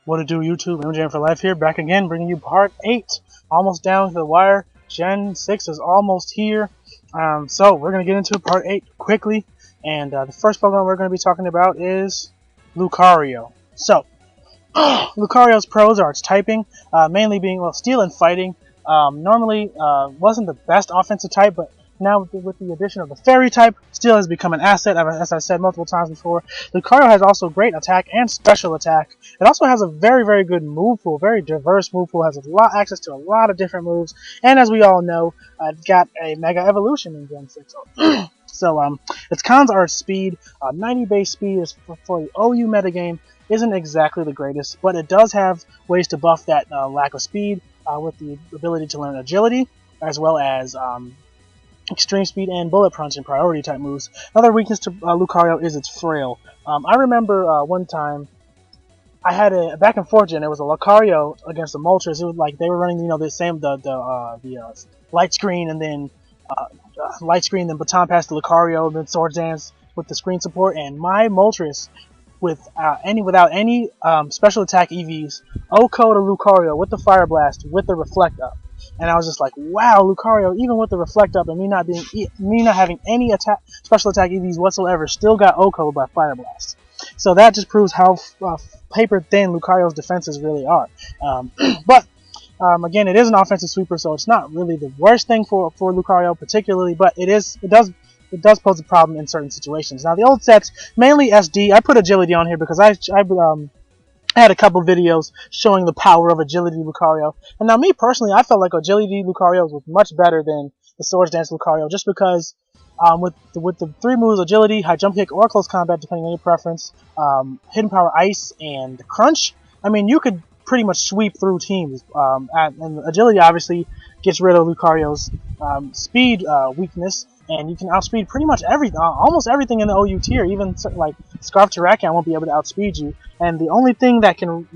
What to do, YouTube? MJ for Life here, back again, bringing you part 8. Almost down to the wire. Gen 6 is almost here. So we're going to get into part 8 quickly. And the first Pokemon we're going to be talking about is Lucario. So, Lucario's pros are its typing, mainly being, well, steel and fighting. Normally wasn't the best offensive type, but now with the addition of the fairy type, steel has become an asset, as I said multiple times before. Lucario has also great attack and special attack. It also has a very, very good move pool, very diverse move pool, has access to a lot of different moves, and as we all know, it got a Mega Evolution in Gen 6. So, its cons are its speed. 90 base speed is for the OU metagame isn't exactly the greatest, but it does have ways to buff that lack of speed with the ability to learn agility, as well as extreme speed and bullet punch and priority type moves. Another weakness to Lucario is its frail. I remember one time I had a back and forth gen. It was a Lucario against a Moltres. It was like they were running, the light screen and then then baton pass to Lucario, and then Swords Dance with the screen support. And my Moltres, without any special attack EVs, OHKO to Lucario with the Fire Blast with the Reflect Up. And I was just like, wow, Lucario, even with the Reflect Up and me not having any special attack EVs whatsoever, still got OHKO by Fire Blast. So that just proves how paper thin Lucario's defenses really are. But again, it is an offensive sweeper, so it's not really the worst thing for Lucario particularly, but it does pose a problem in certain situations. Now the old sets, mainly SD. I put agility on here because I had a couple videos showing the power of agility Lucario. And now me personally, I felt like agility Lucario was much better than the Swords Dance Lucario, just because with the 3 moves, agility, high jump kick, or close combat, depending on your preference, hidden power ice, and crunch, I mean, you could pretty much sweep through teams. And agility obviously gets rid of Lucario's speed weakness, and you can outspeed pretty much almost everything in the OU tier. Even like Scarf Terrakion won't be able to outspeed you. And the only thing that can,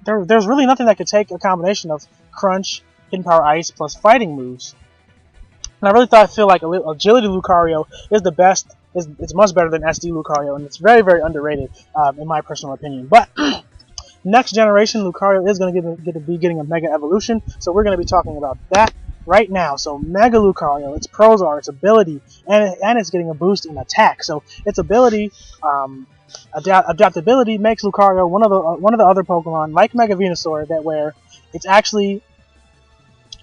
there's really nothing that could take a combination of crunch, hidden power ice, plus fighting moves. And I feel like agility Lucario is the best. It's much better than SD Lucario, and it's very, very underrated in my personal opinion. But next generation Lucario is going to be getting a Mega Evolution, so we're going to be talking about that right now. So Mega Lucario, its pros are its ability, and it's getting a boost in attack. So its ability, adaptability, makes Lucario one of the other Pokemon like Mega Venusaur where it's actually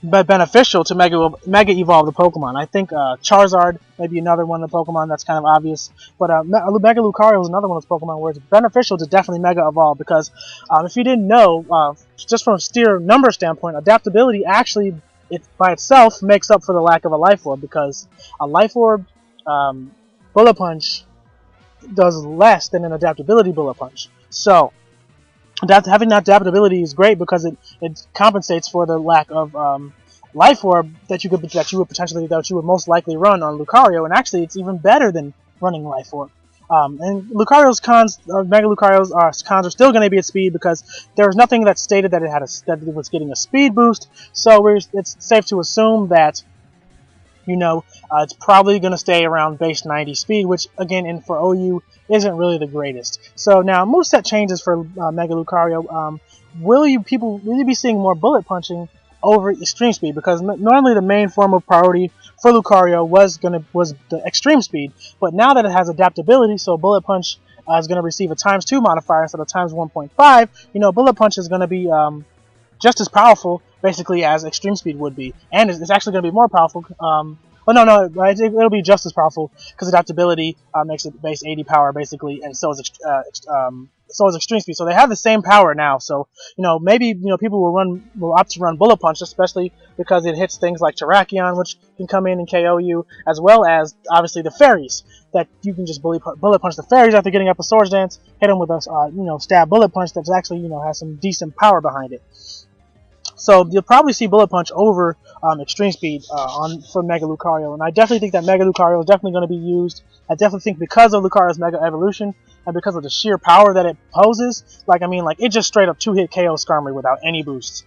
beneficial to Mega Evolve the Pokemon. I think Charizard may be another one of the Pokemon that's kind of obvious, but Mega Lucario is another one of those Pokemon where it's beneficial to definitely Mega Evolve, because if you didn't know, just from a steer number standpoint, adaptability actually by itself makes up for the lack of a Life Orb, because a Life Orb Bullet Punch does less than an adaptability Bullet Punch. So having that adaptability is great because it compensates for the lack of Life Orb that you would most likely run on Lucario, and actually it's even better than running Life Orb. And Lucario's cons, Mega Lucario's cons are still going to be at speed, because there was nothing that stated that it was getting a speed boost. So it's safe to assume that it's probably going to stay around base 90 speed, which again for OU isn't really the greatest. So now moveset changes for Mega Lucario. Will you be seeing more bullet punching over extreme speed? Because normally the main form of priority for Lucario was the extreme speed, but now that it has adaptability, so bullet punch is going to receive a ×2 modifier instead of ×1.5. Bullet punch is going to be just as powerful basically as extreme speed would be, and it's actually going to be more powerful. It'll be just as powerful, because adaptability makes it base 80 power basically, and so is extreme speed. So they have the same power now. So maybe people will opt to run bullet punch, especially because it hits things like Terrakion, which can come in and KO you, as well as obviously the fairies, that you can just bullet punch the fairies after getting up a Swords Dance, hit them with a stab bullet punch that's actually has some decent power behind it. So you'll probably see Bullet Punch over Extreme Speed for Mega Lucario, and I definitely think that Mega Lucario is definitely going to be used. I definitely think because of Lucario's Mega Evolution and because of the sheer power that it poses, it just straight up 2-hit KO Skarmory without any boosts.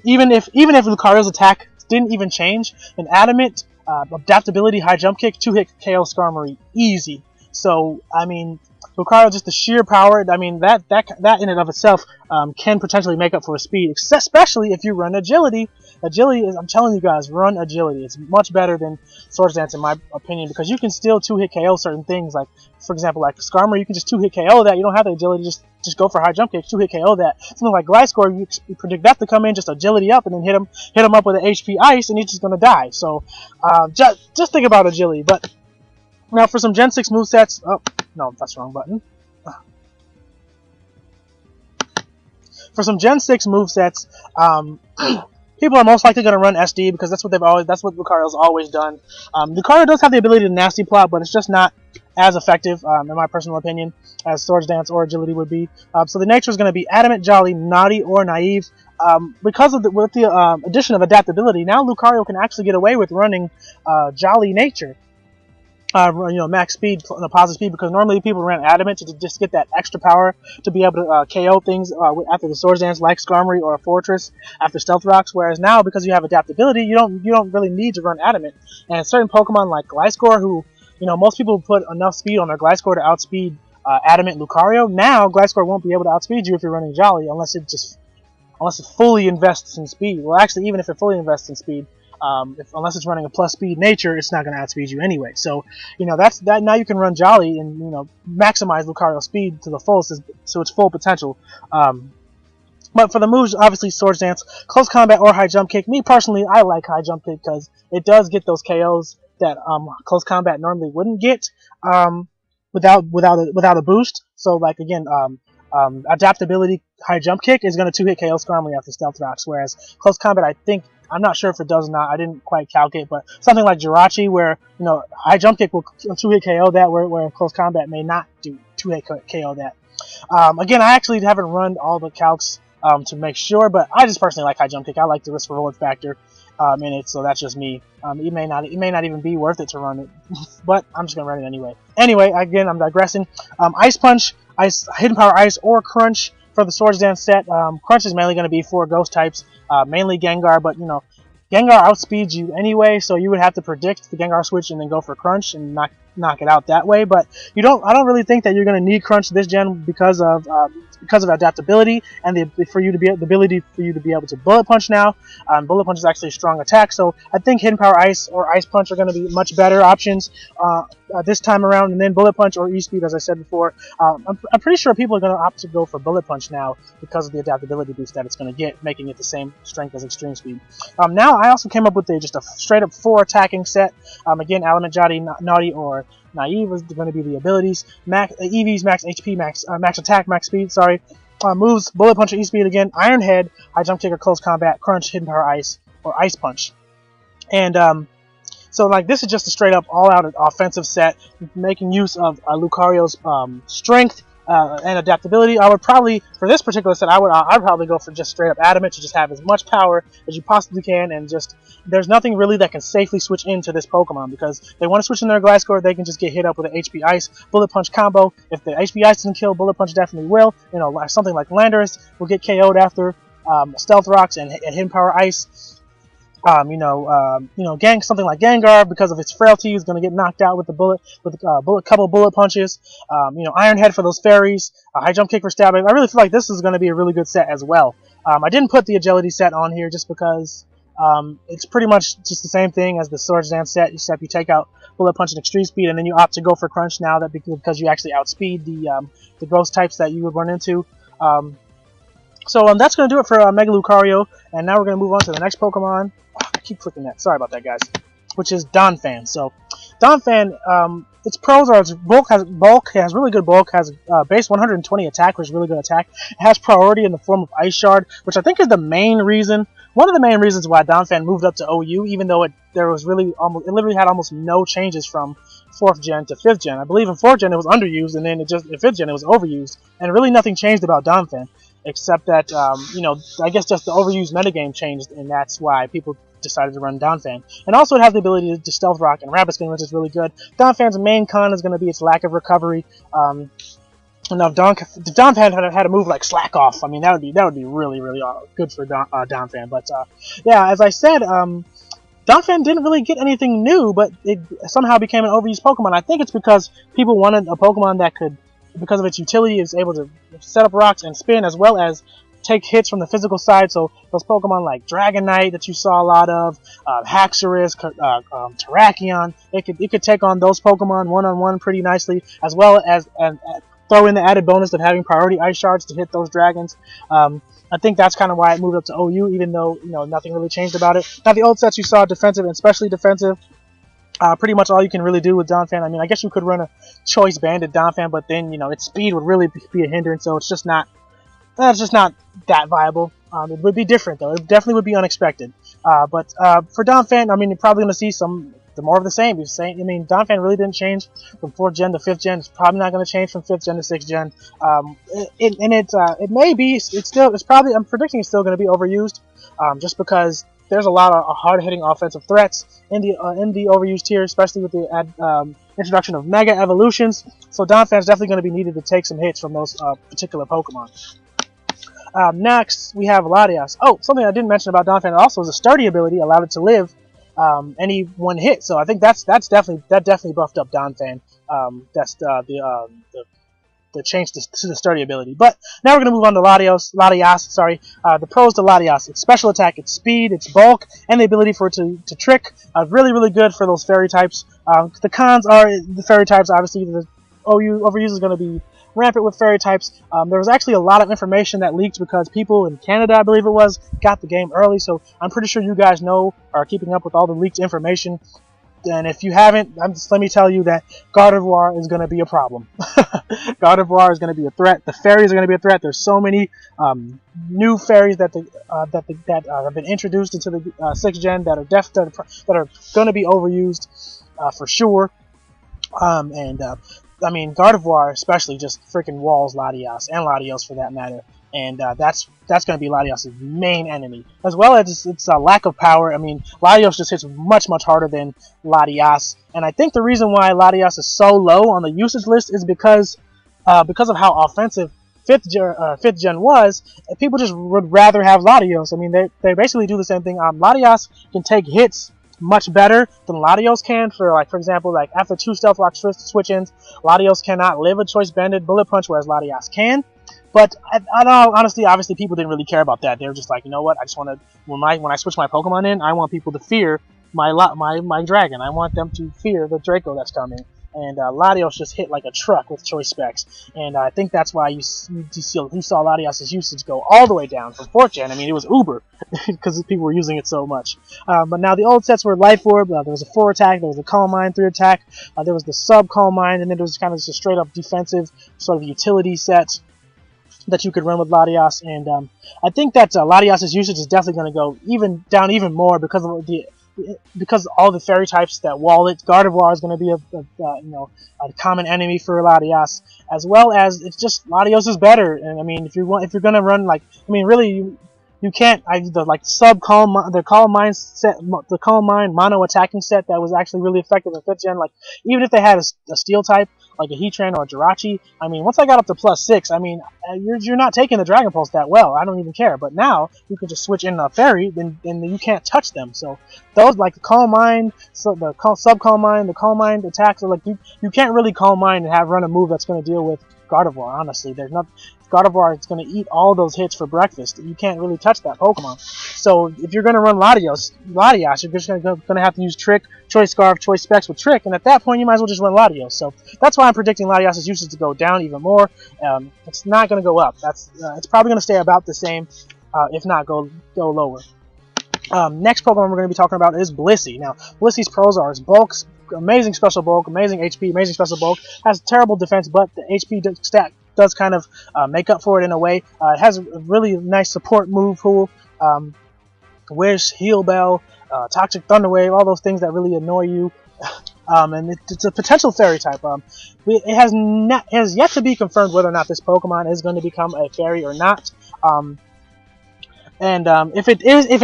Even if Lucario's attack didn't even change, an Adamant, adaptability, high jump kick, 2-hit KO Skarmory, easy. So Lucario, just the sheer power. I mean, that in and of itself can potentially make up for speed, especially if you run agility. Agility is, I'm telling you guys, run agility. It's much better than Swords Dance in my opinion, because you can still 2-hit KO certain things. Like, for example, like Skarmory, you can just 2-hit KO that. You don't have the agility, just go for high jump kick, 2-hit KO that. Something like Gliscor, you predict that to come in, just agility up, and then hit him up with an HP Ice, and he's just gonna die. So, just think about agility. But now for some Gen 6 movesets. Oh, no, that's the wrong button. For some Gen 6 movesets, people are most likely going to run SD because that's what Lucario's always done. Lucario does have the ability to nasty plot, but it's just not as effective, in my personal opinion, as Swords Dance or Agility would be. So the nature is going to be Adamant, Jolly, Naughty, or Naive. Because of with the addition of adaptability, now Lucario can actually get away with running Jolly nature. Max speed, positive speed, because normally people ran Adamant to just get that extra power to be able to KO things after the Swords Dance, like Skarmory or a Fortress after Stealth Rocks. Whereas now, because you have adaptability, you don't really need to run Adamant. And certain Pokemon like Gliscor, who most people put enough speed on their Gliscor to outspeed Adamant Lucario. Now Gliscor won't be able to outspeed you if you're running Jolly unless it fully invests in speed. Well, actually, even if it fully invests in speed. Unless it's running a plus speed nature, it's not going to outspeed you anyway. So, that's that. Now you can run Jolly and maximize Lucario's speed to the fullest, so its full potential. But for the moves, obviously Swords Dance, Close Combat, or High Jump Kick. Me personally, I like High Jump Kick because it does get those KOs that Close Combat normally wouldn't get without a boost. So, like again, adaptability High Jump Kick is going to 2-hit KO Skarmory after Stealth Rocks, whereas Close Combat, I'm not sure if it does or not. I didn't quite calculate, but something like Jirachi, where High Jump Kick will 2-hit KO that, where Close Combat may not do 2-hit KO that. Again, I actually haven't run all the calcs to make sure, but I just personally like High Jump Kick. I like the risk reward factor in it, so that's just me. It may not even be worth it to run it, but I'm just gonna run it anyway. Anyway, again, I'm digressing. Ice Punch, Hidden Power Ice, or Crunch. For the Swords Dance set, Crunch is mainly going to be for Ghost types, mainly Gengar, but Gengar outspeeds you anyway, so you would have to predict the Gengar switch and then go for Crunch and knock it out that way. But I don't really think that you're going to need Crunch this gen because of adaptability and the ability for you to be able to Bullet Punch now. Bullet Punch is actually a strong attack, so I think Hidden Power Ice or Ice Punch are going to be much better options this time around, and then Bullet Punch or E-Speed, as I said before. I'm pretty sure people are going to opt to go for Bullet Punch now because of the adaptability boost that it's going to get, making it the same strength as Extreme Speed. Now, I also came up with just a straight-up 4 attacking set. Again, Adamant, Jolly, Naughty, or Naive is going to be the abilities. EVs, max HP, max attack, max speed, sorry. Moves, Bullet Punch or E-Speed again, Iron Head, High Jump Kick or Close Combat, Crunch, Hidden Power Ice, or Ice Punch. And so this is just a straight up all out offensive set, making use of Lucario's strength and adaptability. I would probably, for this particular set, I'd probably go for just straight up Adamant to just have as much power as you possibly can, and just there's nothing really that can safely switch into this Pokemon, because if they want to switch in their Gliscor, they can just get hit up with an HP Ice Bullet Punch combo. If the HP Ice doesn't kill, Bullet Punch definitely will. Something like Landorus will get KO'd after Stealth Rocks and Hidden Power Ice. Something like Gengar, because of its frailty, is going to get knocked out with a couple bullet punches. Iron Head for those fairies, High Jump Kick for stabbing. I really feel like this is going to be a really good set as well. I didn't put the agility set on here just because it's pretty much just the same thing as the Swords Dance set, except you take out Bullet Punch and Extreme Speed, and then you opt to go for Crunch now because you actually outspeed the ghost types that you would run into. So that's going to do it for Mega Lucario, and now we're going to move on to the next Pokemon. I keep clicking that. Sorry about that, guys. Which is Donphan. So, Donphan, its pros are its bulk has really good bulk, has base 120 attack, which is really good attack. It has priority in the form of Ice Shard, which I think is the main reason, one of the main reasons why Donphan moved up to OU, even though it literally had almost no changes from 4th gen to 5th gen. I believe in 4th gen it was underused, and then in 5th gen it was overused, and really nothing changed about Donphan. Except that, I guess just the overused metagame changed, and that's why people decided to run Donphan. And also it has the ability to Stealth Rock and Rapid Spin, which is really good. Donphan's main con is going to be its lack of recovery. Now, if Donphan had a move like Slack Off, I mean, that would be really, really good for Donphan. But, yeah, as I said, Donphan didn't really get anything new, but it somehow became an overused Pokemon. I think it's because people wanted a Pokemon that could because of its utility, is able to set up rocks and spin, as well as take hits from the physical side. So those Pokemon like Dragonite that you saw a lot of, Haxorus, Terrakion, it could take on those Pokemon one-on-one pretty nicely, as well as throw in the added bonus of having priority Ice Shards to hit those dragons. I think that's kind of why it moved up to OU, even though nothing really changed about it. Now the old sets you saw defensive and especially defensive. Pretty much all you can really do with Donphan. I mean, I guess you could run a Choice Banded Donphan, but then its speed would really be a hindrance. So it's just not that viable. It would be different though. It definitely would be unexpected. But for Donphan, I mean, you're probably going to see the more of the same. I mean, Donphan really didn't change from 4th gen to 5th gen. It's probably not going to change from 5th gen to 6th gen. It may be. It's probably. I'm predicting it's still going to be overused, just because there's a lot of hard-hitting offensive threats in the overused tier, especially with the introduction of Mega Evolutions. So Donphan's definitely going to be needed to take some hits from those particular Pokemon. Next, we have Latias. Oh, something I didn't mention about Donphan also is a sturdy ability, allowed it to live any one hit. So I think that definitely buffed up Donphan. That's the change to the sturdy ability. But now we're going to move on to Latias. Sorry, the pros to Latias: its special attack, its speed, its bulk, and the ability for it to trick. Really good for those fairy types. The cons are the fairy types. Obviously, the overuse is going to be rampant with fairy types. There was actually a lot of information that leaked because people in Canada, I believe it was, got the game early. So I'm pretty sure you guys are keeping up with all the leaked information. And if you haven't, let me tell you that Gardevoir is going to be a problem. Gardevoir is going to be a threat. The fairies are going to be a threat. There's so many new fairies that have been introduced into the 6th gen that are going to be overused for sure. I mean, Gardevoir especially just freaking walls Latias, and Latios for that matter. And that's going to be Latios' main enemy, as well as its lack of power. I mean, Latios just hits much harder than Latias, and I think the reason why Latias is so low on the usage list is because of how offensive 5th gen was. People just would rather have Latios. I mean, they basically do the same thing. Latias can take hits much better than Latios can. For example, after 2 Stealth Rock switch-ins, Latios cannot live a Choice Banded Bullet Punch, whereas Latias can. But I know, honestly, obviously, people didn't really care about that. They were just like, you know what? I just want to when I switch my Pokemon in, I want people to fear my dragon. I want them to fear the Draco that's coming. And Latios just hit like a truck with choice specs, and I think that's why you saw Latios' usage go all the way down from 4th gen. I mean, it was uber because people were using it so much. But now the old sets were Life Orb. There was a 4 attack, there was a Calm Mind 3 attack, there was the sub Calm Mind, and then there was kind of just a straight up defensive sort of utility set that you could run with Latias. And I think that Latias' usage is definitely going to go down even more because all the fairy types that wall it. Gardevoir is going to be a common enemy for Latias, as well as it's just Latios is better. And I mean, if you're going to run really you can't the Calm Mind mono attacking set that was actually really effective in 5th gen. Even if they had a steel type like a Heatran or a Jirachi, I mean, once I got up to +6, I mean, you're not taking the Dragon Pulse that well. I don't even care. But now you can just switch in a fairy, then you can't touch them. So those the Calm Mind, the sub Calm Mind, the Calm Mind attacks are you can't really Calm Mind and run a move that's going to deal with Gardevoir. Honestly, Gardevoir is going to eat all those hits for breakfast. You can't really touch that Pokemon. So if you're going to run Latias, you're just going to have to use Trick, Choice Scarf, Choice Specs with Trick, and at that point you might as well just run Latios. So that's why I'm predicting Latias' usage to go down even more. It's not going to go up. It's probably going to stay about the same, if not go lower. Next Pokemon we're going to be talking about is Blissey. Now, Blissey's pros are its bulk, amazing special bulk, amazing HP, amazing special bulk, has terrible defense, but the HP stat does kind of make up for it in a way. It has a really nice support move pool, Wish, Heal Bell, Toxic Thunder Wave, all those things that really annoy you. And it's a potential fairy type. It has yet to be confirmed whether or not this Pokemon is going to become a fairy or not. If it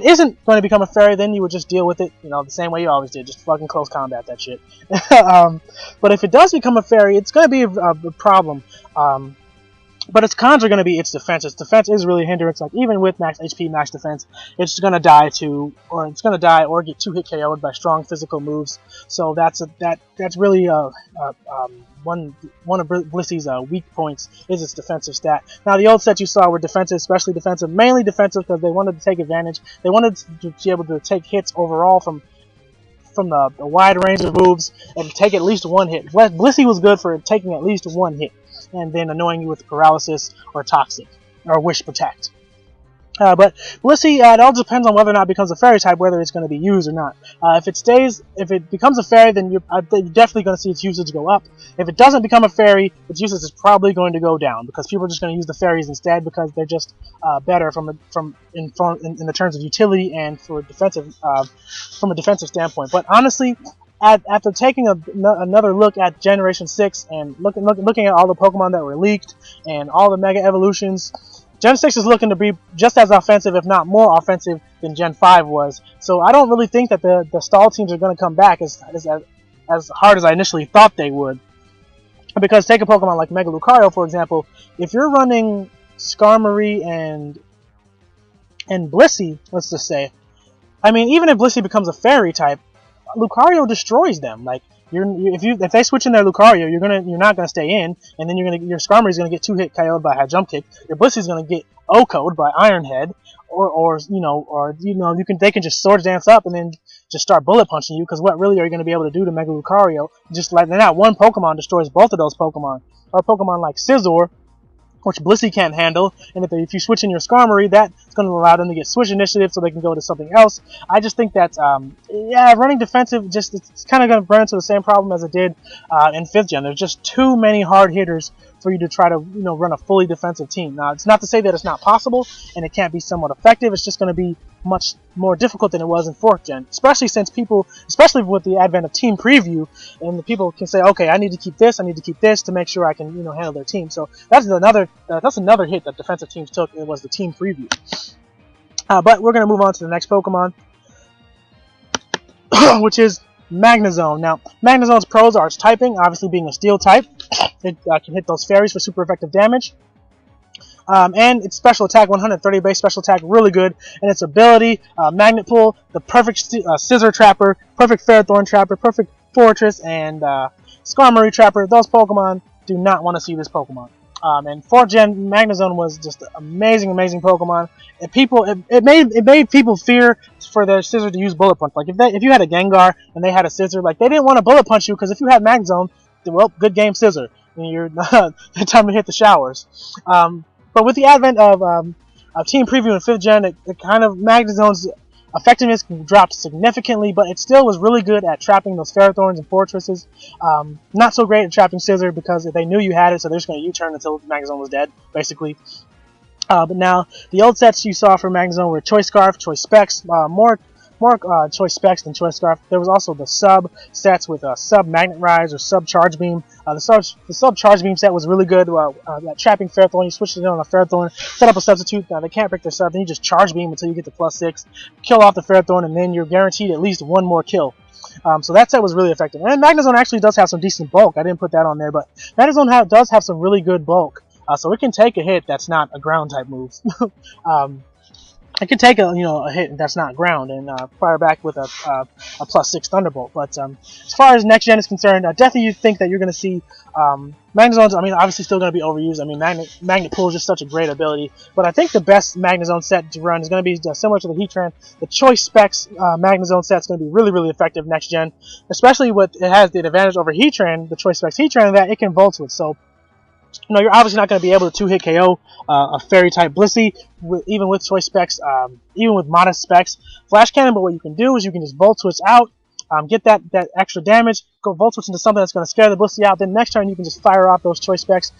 isn't going to become a fairy, then you would just deal with it, the same way you always did, just fucking close combat that shit. But if it does become a fairy, it's going to be a problem. But its cons are going to be its defense. Its defense is really a hindrance. Like even with max HP, max defense, it's going to die or get 2-hit KO'd by strong physical moves. So that's really one of Blissy's weak points is its defensive stat. Now the old sets you saw were defensive, especially defensive, mainly defensive because they wanted to take advantage. They wanted to be able to take hits overall from the wide range of moves and take at least one hit. Blissey was good for taking at least one hit and then annoying you with paralysis or toxic or wish protect. But Blissey, it all depends on whether or not it becomes a fairy type, whether it's going to be used or not. If it becomes a fairy, then you're definitely going to see its usage go up. If it doesn't become a fairy, its usage is probably going to go down because people are just going to use the fairies instead because they're just better in the terms of utility and for defensive from a defensive standpoint. But honestly, after taking another look at Generation 6 and looking at all the Pokemon that were leaked and all the Mega Evolutions, Gen 6 is looking to be just as offensive, if not more offensive, than Gen 5 was. So I don't really think that the stall teams are going to come back as hard as I initially thought they would. Because take a Pokemon like Mega Lucario, for example. If you're running Skarmory and Blissey, let's just say, I mean, even if Blissey becomes a fairy type, Lucario destroys them. Like if they switch in their Lucario, you're not gonna stay in, and then your Skarmory is gonna get 2-hit KO'd by High Jump Kick. Your Blissey is gonna get OHKO'd by Iron Head, or they can just Swords Dance up and then just start bullet punching you. Because what really are you gonna be able to do to Mega Lucario? Just like that one Pokemon destroys both of those Pokemon. Or a Pokemon like Scizor, which Blissey can't handle, and if you switch in your Skarmory, that's going to allow them to get switch initiative so they can go to something else. I just think that, running defensive, it's kind of going to run into the same problem as it did in 5th Gen. There's just too many hard hitters for you to try to run a fully defensive team. Now, it's not to say that it's not possible, and it can't be somewhat effective. It's just going to be much more difficult than it was in 4th Gen, especially with the advent of Team Preview, and the people can say, okay, I need to keep this to make sure I can handle their team. So that's another hit that defensive teams took. It was the Team Preview. But we're going to move on to the next Pokemon, which is Magnezone. Now, Magnezone's pros are its typing, obviously being a steel type. It can hit those fairies for super effective damage. And its special attack, 130 base special attack, really good. And its ability, Magnet Pull, the perfect Scizor Trapper, perfect Ferrothorn Trapper, perfect Fortress, and Skarmory Trapper. Those Pokemon do not want to see this Pokemon. And 4th Gen Magnezone was just an amazing Pokemon. It made people fear for their Scizor to use Bullet Punch. Like if you had a Gengar and they had a Scizor, like they didn't want to Bullet Punch you because if you had Magnezone, well, good game Scizor. You're time to hit the showers. But with the advent of Team Preview in 5th Gen, it kind of Magnezone's effectiveness dropped significantly, but it still was really good at trapping those Ferrothorns and Fortresses. Not so great at trapping Scizor because they knew you had it, so they're just going to U-turn until Magnezone was dead, basically. But now, the old sets you saw for Magnezone were Choice Scarf, Choice Specs, more Choice Specs than Choice Scarf. There was also the sub sets with Sub Magnet Rise or Sub Charge Beam. The sub Charge Beam set was really good. That trapping Ferrothorn, you switched it in on a Ferrothorn, set up a substitute. Now they can't break their sub, then you just Charge Beam until you get to +6, kill off the Ferrothorn, and then you're guaranteed at least one more kill. So that set was really effective. And Magnezone actually does have some decent bulk. I didn't put that on there, but Magnezone does have some really good bulk. So it can take a hit that's not a ground type move. It can take a hit that's not ground and fire back with a +6 Thunderbolt. But as far as next gen is concerned, definitely you think that you're going to see Magnezone's. I mean, obviously still going to be overused. I mean, Magnet Pull is just such a great ability. But I think the best Magnezone set to run is going to be similar to the Heatran. The Choice Specs Magnezone set is going to be really effective next gen, especially with it has the advantage over Heatran, the Choice Specs Heatran, that it can Volt Switch. So you're obviously not going to be able to 2-hit KO a fairy type Blissey, even with Choice Specs, even with modest specs. Flash Cannon, but what you can do is you can just Volt Switch out, get that extra damage, go Volt Switch into something that's going to scare the Blissey out. Then next turn you can just fire off those Choice Specs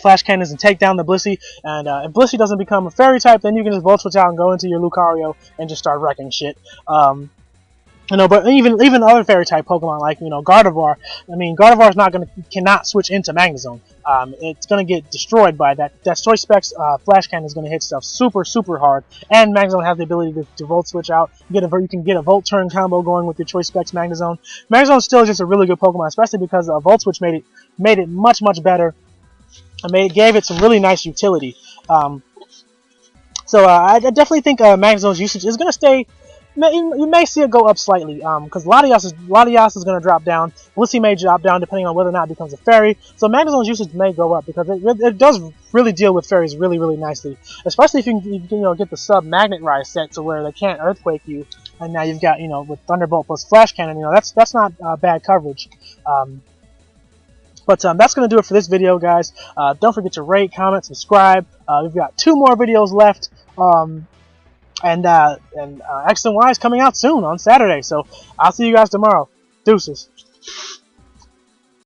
Flash Cannons and take down the Blissey. And if Blissey doesn't become a fairy type, then you can just Volt Switch out and go into your Lucario and just start wrecking shit. But even other fairy type Pokemon like Gardevoir. I mean, Gardevoir cannot switch into Magnezone. It's gonna get destroyed by that. That Choice Specs Flash Cannon is gonna hit stuff super hard. And Magnezone has the ability to Volt Switch out. You can get a Volt Turn combo going with your Choice Specs Magnezone. Magnezone is still just a really good Pokemon, especially because a Volt Switch made it much better gave it some really nice utility. So I definitely think Magzone's usage is going to stay. You may see it go up slightly, because Latias is going to drop down. Blissey may drop down depending on whether or not it becomes a fairy. So Magzone's usage may go up because it does really deal with fairies really nicely, especially if you can get the sub Magnet Rise set to where they can't Earthquake you, and now you've got with Thunderbolt plus Flash Cannon. That's not bad coverage. But that's going to do it for this video, guys. Don't forget to rate, comment, subscribe. We've got 2 more videos left. And X and Y is coming out soon on Saturday. So I'll see you guys tomorrow. Deuces.